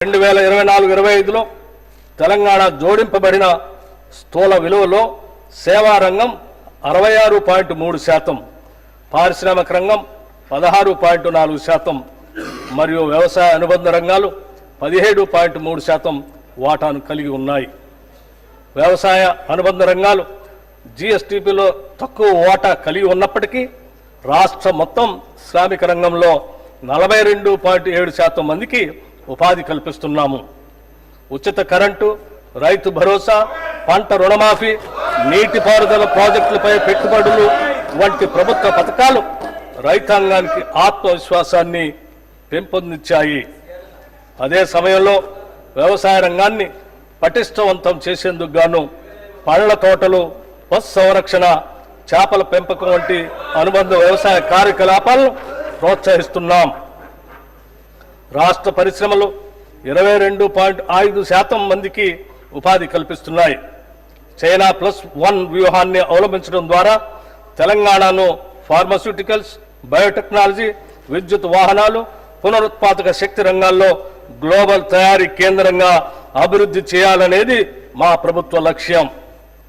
2024-25లో తెలంగాణ జోడింపబడిన స్థూల విలువలో సేవా రంగం 66.3%, పారిశ్రామిక రంగం 16.4% మరియు వ్యవసాయ అనుబంధ రంగాలు 17.3% వాటాను కలిగి ఉన్నాయి. వ్యవసాయ అనుబంధ రంగాలు జీఎస్టీపీలో తక్కువ వాటా కలిగి ఉన్నప్పటికీ రాష్ట్ర మొత్తం శ్రామిక రంగంలో 42.7% మందికి ఉపాధి కల్పిస్తున్నాము. ఉచిత కరెంటు, రైతు భరోసా, పంట రుణమాఫీ, నీటిపారుదల ప్రాజెక్టులపై పెట్టుబడులు వంటి ప్రభుత్వ పథకాలు రైతాంగానికి ఆత్మవిశ్వాసాన్ని పెంపొందించాయి. అదే సమయంలో వ్యవసాయ రంగాన్ని పటిష్టవంతం చేసేందుకు గాను పండ్ల తోటలు, పశు సంరక్షణ, చేపల పెంపకం వంటి అనుబంధ వ్యవసాయ కార్యకలాపాలను ప్రోత్సహిస్తున్నాం. రాష్ట్ర పరిశ్రమలు 22.5% మందికి ఉపాధి కల్పిస్తున్నాయి. చైనా +1 వ్యూహాన్ని అవలంబించడం ద్వారా తెలంగాణను ఫార్మాస్యూటికల్స్, బయోటెక్నాలజీ, విద్యుత్ వాహనాలు, పునరుత్పాదక శక్తి రంగాల్లో గ్లోబల్ తయారీ కేంద్రంగా అభివృద్ధి చేయాలనేది మా ప్రభుత్వ లక్ష్యం.